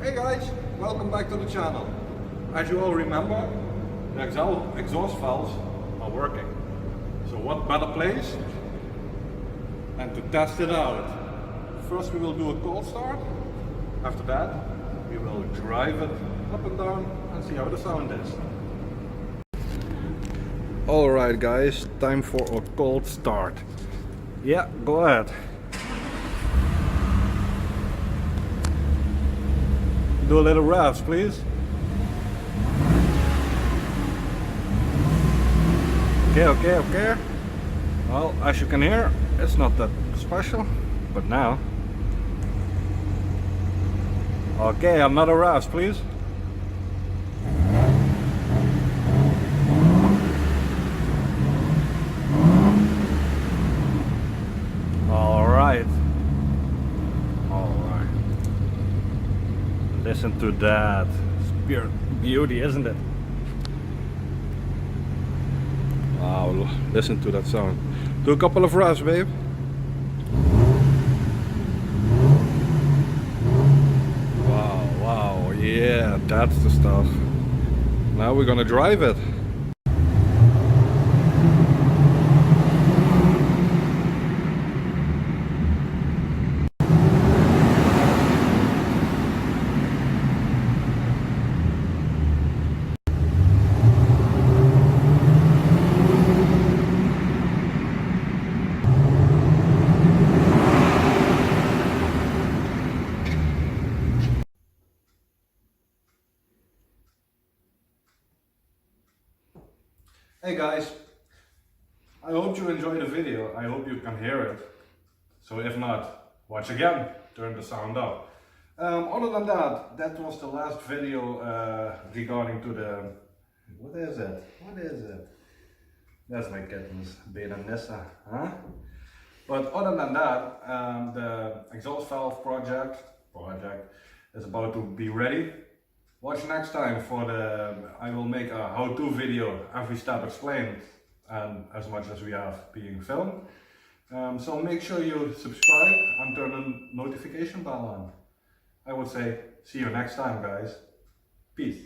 Hey guys, welcome back to the channel. As you all remember, the exhaust valves are working. So what better place than to test it out. First we will do a cold start. After that we will drive it up and down and see how the sound is. Alright guys, time for a cold start. Yeah, go ahead. Do a little revs, please. Okay. Well, as you can hear, it's not that special, but now. Okay, another revs, please. Alright. Listen to that. It's pure beauty, isn't it? Wow, listen to that sound. Do a couple of revs, babe. Wow, yeah, that's the stuff. Now we're gonna drive it. Hey guys, I hope you enjoyed the video. I hope you can hear it. So if not, watch again, turn the sound up. Other than that, that was the last video regarding to the... What is it? That's my kittens, Ben and Nissa, huh? But other than that, the exhaust valve project is about to be ready. Watch next time for I will make a how-to video, every step explained, and as much as we have being filmed. So make sure you subscribe and turn the notification bell on. I would say, see you next time guys. Peace.